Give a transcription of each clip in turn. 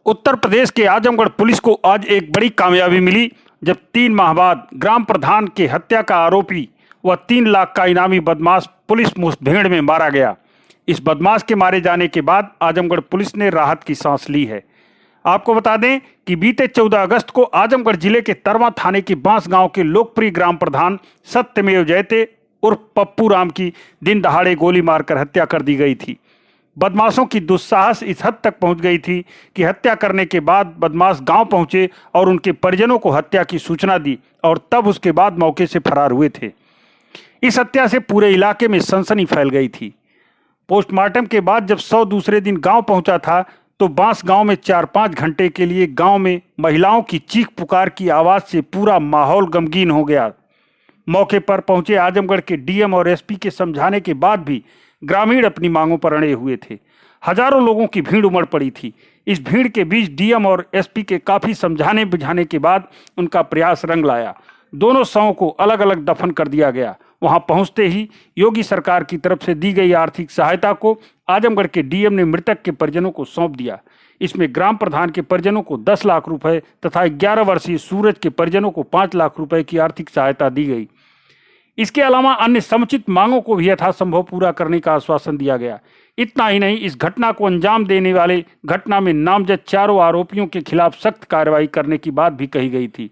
उत्तर प्रदेश के आजमगढ़ पुलिस को आज एक बड़ी कामयाबी मिली जब 3 माह बाद ग्राम प्रधान के हत्या का आरोपी व 3 लाख का इनामी बदमाश पुलिस मुठभेड़ में मारा गया। इस बदमाश के मारे जाने के बाद आजमगढ़ पुलिस ने राहत की सांस ली है। आपको बता दें कि बीते 14 अगस्त को आजमगढ़ जिले के तरवा थाने के बांस गांव के लोकप्रिय ग्राम प्रधान सत्यमेव जयते उर्फ पप्पू राम की दिन दहाड़े गोली मारकर हत्या कर दी गई थी। बदमाशों की दुस्साहस इस हद तक पहुंच गई थी कि हत्या करने के बाद बदमाश गांव पहुंचे और उनके परिजनों को हत्या की सूचना दी और तब उसके बाद मौके से फरार हुए थे। इस हत्या से पूरे इलाके में सनसनी फैल गई थी। पोस्टमार्टम के बाद जब 100 दूसरे दिन गांव पहुंचा था तो बांस गांव में 4-5 घंटे के लिए गांव में महिलाओं की चीख पुकार की आवाज से पूरा माहौल गमगीन हो गया। मौके पर पहुंचे आजमगढ़ के डीएम और एसपी के समझाने के बाद भी ग्रामीण अपनी मांगों पर अड़े हुए थे। हजारों लोगों की भीड़ उमड़ पड़ी थी। इस भीड़ के बीच डीएम और एसपी के काफी समझाने बुझाने के बाद उनका प्रयास रंग लाया। दोनों शवों को अलग अलग दफन कर दिया गया। वहां पहुंचते ही योगी सरकार की तरफ से दी गई आर्थिक सहायता को आजमगढ़ के डीएम ने मृतक के परिजनों को सौंप दिया। इसमें ग्राम प्रधान के परिजनों को 10 लाख रुपए तथा 11 वर्षीय सूरज के परिजनों को 5 लाख रुपए की आर्थिक सहायता दी गई। इसके अलावा अन्य समुचित मांगों को भी यथासंभव पूरा करने का आश्वासन दिया गया। इतना ही नहीं, इस घटना को अंजाम देने वाले घटना में नामजद 4 आरोपियों के खिलाफ सख्त कार्रवाई करने की बात भी कही गई थी।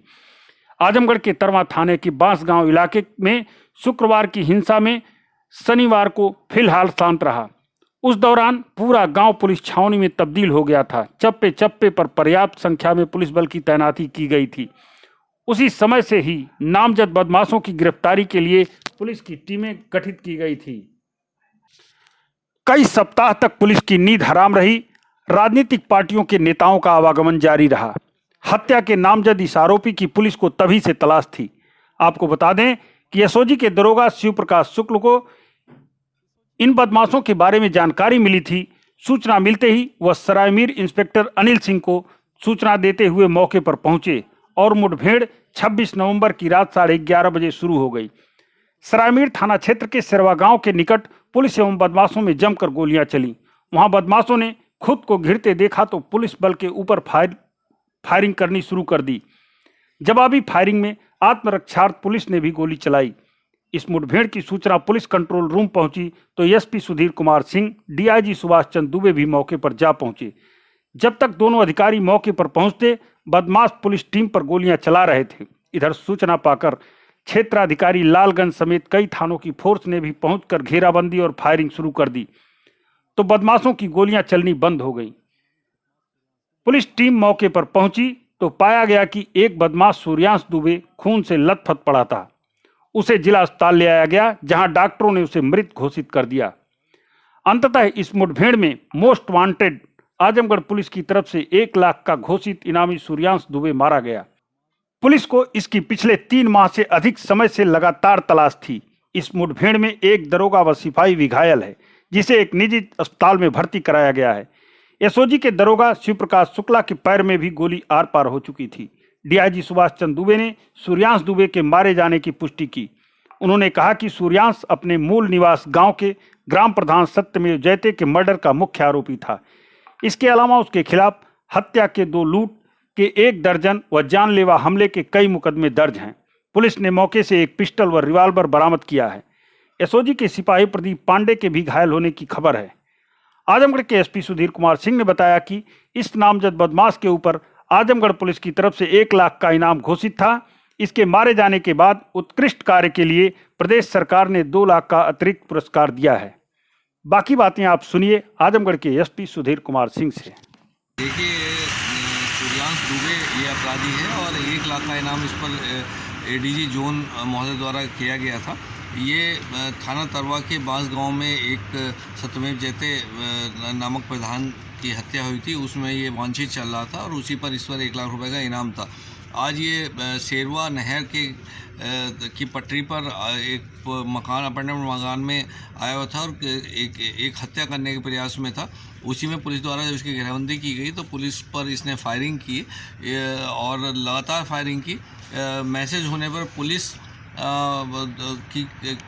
आजमगढ़ के तरवा थाने के बांस गांव इलाके में शुक्रवार की हिंसा में शनिवार को फिलहाल शांत रहा। उस दौरान पूरा गांव पुलिस छावनी में तब्दील हो गया था। चप्पे चप्पे पर पर्याप्त संख्या में पुलिस बल की तैनाती की गई थी। उसी समय से ही नामजद बदमाशों की गिरफ्तारी के लिए पुलिस की टीमें गठित की गई थी। कई सप्ताह तक पुलिस की नींद हराम रही। राजनीतिक पार्टियों के नेताओं का आवागमन जारी रहा। हत्या के नामजद इस आरोपी की पुलिस को तभी से तलाश थी। आपको बता दें कि एसओजी के दरोगा शिव प्रकाश शुक्ल को इन बदमाशों के बारे में जानकारी मिली थी। सूचना मिलते ही वह सरायमीर इंस्पेक्टर अनिल सिंह को सूचना देते हुए मौके पर पहुंचे और मुठभेड़ 26 नवंबर की रात 11:30 बजे शुरू हो गई। सरायमीर थाना क्षेत्र के सिरवा गांव के निकट पुलिस एवं बदमाशों में जमकर गोलियां चली। वहां बदमाशों ने खुद को घिरते देखा तो पुलिस बल के ऊपर फायरिंग करनी शुरू कर दी। जवाबी फायरिंग में आत्मरक्षार्थ पुलिस ने भी गोली चलाई। इस मुठभेड़ की सूचना पुलिस कंट्रोल रूम पहुंची तो एसपी सुधीर कुमार सिंह, डीआईजी सुभाष चंद्र दुबे भी मौके पर जा पहुंचे। जब तक दोनों अधिकारी मौके पर पहुंचते बदमाश पुलिस टीम पर गोलियां चला रहे थे। इधर सूचना पाकर क्षेत्राधिकारी लालगंज समेत कई थानों की फोर्स ने भी पहुंचकर घेराबंदी और फायरिंग शुरू कर दी तो बदमाशों की गोलियां चलनी बंद हो गई। पुलिस टीम मौके पर पहुंची तो पाया गया कि एक बदमाश सूर्यांश दुबे खून से लथपथ पड़ा था। उसे जिला अस्पताल ले आया गया जहां डॉक्टरों ने उसे मृत घोषित कर दिया। अंततः इस मुठभेड़ में मोस्ट वांटेड आजमगढ़ पुलिस की तरफ से 1 लाख का घोषित इनामी सूर्यांश दुबे मारा गया। पुलिस को इसकी पिछले 3 माह से अधिक समय से लगातार तलाश थी। इस मुठभेड़ में एक दरोगा व सिपाही भी घायल है जिसे एक निजी अस्पताल में भर्ती कराया गया है। एसओजी के दरोगा शिव प्रकाश शुक्ला के पैर में भी गोली आर पार हो चुकी थी। डीआईजी सुभाष चंद्र दुबे ने सूर्यांश दुबे के मारे जाने की पुष्टि की। उन्होंने कहा कि सूर्यांश अपने मूल निवास गांव के ग्राम प्रधान सत्यमेव जयते के मर्डर का मुख्य आरोपी था। इसके अलावा उसके खिलाफ हत्या के 2 लूट के 1 दर्जन व जानलेवा हमले के कई मुकदमे दर्ज हैं। पुलिस ने मौके से एक पिस्टल व रिवाल्वर बरामद किया है। एसओजी के सिपाही प्रदीप पांडे के भी घायल होने की खबर है। आजमगढ़ के एसपी सुधीर कुमार सिंह ने बताया कि इस नामजद बदमाश के ऊपर आजमगढ़ पुलिस की तरफ से 1 लाख का इनाम घोषित था। इसके मारे जाने के बाद उत्कृष्ट कार्य के लिए प्रदेश सरकार ने 2 लाख का अतिरिक्त पुरस्कार दिया है। बाकी बातें आप सुनिए आजमगढ़ के एसपी सुधीर कुमार सिंह से। देखिए, सूर्यांश दुबे ये अपराधी है और 1 लाख का इनाम इस पर एडीजी जोन महोदय द्वारा किया गया था। ये थाना तरवा के बांस गांव में एक सत्यमेव जयते नामक प्रधान की हत्या हुई थी। उसमें ये वांछित चल रहा था और उसी पर इस पर 1 लाख रुपए का इनाम था। आज ये शेरवा नहर के की पटरी पर एक मकान अपार्टमेंट मकान में आया हुआ था और एक हत्या करने के प्रयास में था। उसी में पुलिस द्वारा जब उसकी घेराबंदी की गई तो पुलिस पर इसने फायरिंग की और लगातार फायरिंग की। मैसेज होने पर पुलिस कि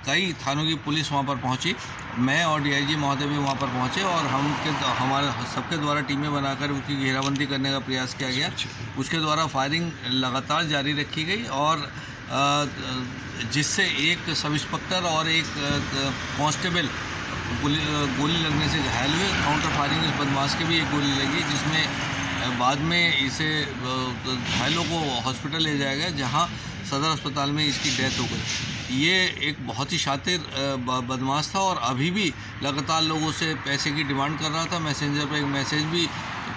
कई थानों की पुलिस वहाँ पर पहुँची। मैं और डीआईजी महोदय भी वहाँ पर पहुँचे और हमारे सबके द्वारा टीमें बनाकर उनकी घेराबंदी करने का प्रयास किया गया। उसके द्वारा फायरिंग लगातार जारी रखी गई और जिससे एक सब इंस्पेक्टर और एक कांस्टेबल गोली लगने से घायल हुए। काउंटर फायरिंग इस बदमाश के भी एक गोली लगी, जिसमें बाद में इसे घायलों को हॉस्पिटल ले जाया गया, जहां सदर अस्पताल में इसकी डेथ हो गई। ये एक बहुत ही शातिर बदमाश था और अभी भी लगातार लोगों से पैसे की डिमांड कर रहा था। मैसेंजर पर एक मैसेज भी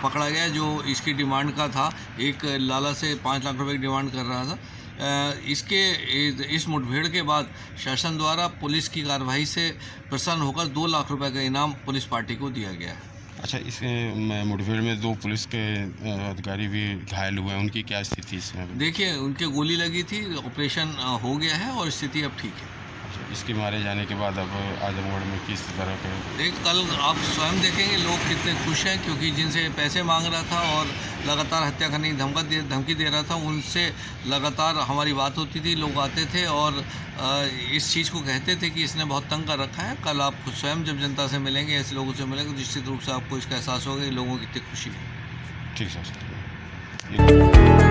पकड़ा गया जो इसकी डिमांड का था। एक लाला से 5 लाख रुपए की डिमांड कर रहा था। इस मुठभेड़ के बाद शासन द्वारा पुलिस की कार्रवाई से प्रसन्न होकर 2 लाख रुपए का इनाम पुलिस पार्टी को दिया गया है। अच्छा, इस मुठभेड़ में 2 पुलिस के अधिकारी भी घायल हुए हैं, उनकी क्या स्थिति इसमें? देखिए, उनके गोली लगी थी, ऑपरेशन हो गया है और स्थिति अब ठीक है। अच्छा, इसके मारे जाने के बाद अब आजमगढ़ में किस तरह के? कल आप स्वयं देखेंगे लोग कितने खुश हैं, क्योंकि जिनसे पैसे मांग रहा था और लगातार हत्या करने की धमकी दे रहा था, उनसे लगातार हमारी बात होती थी। लोग आते थे और इस चीज़ को कहते थे कि इसने बहुत तंग कर रखा है। कल आप खुद स्वयं जब जनता से मिलेंगे, ऐसे लोगों से मिलेंगे, तो निश्चित रूप से आपको इसका एहसास होगा कि लोगों की कितनी खुशी है। ठीक है सर।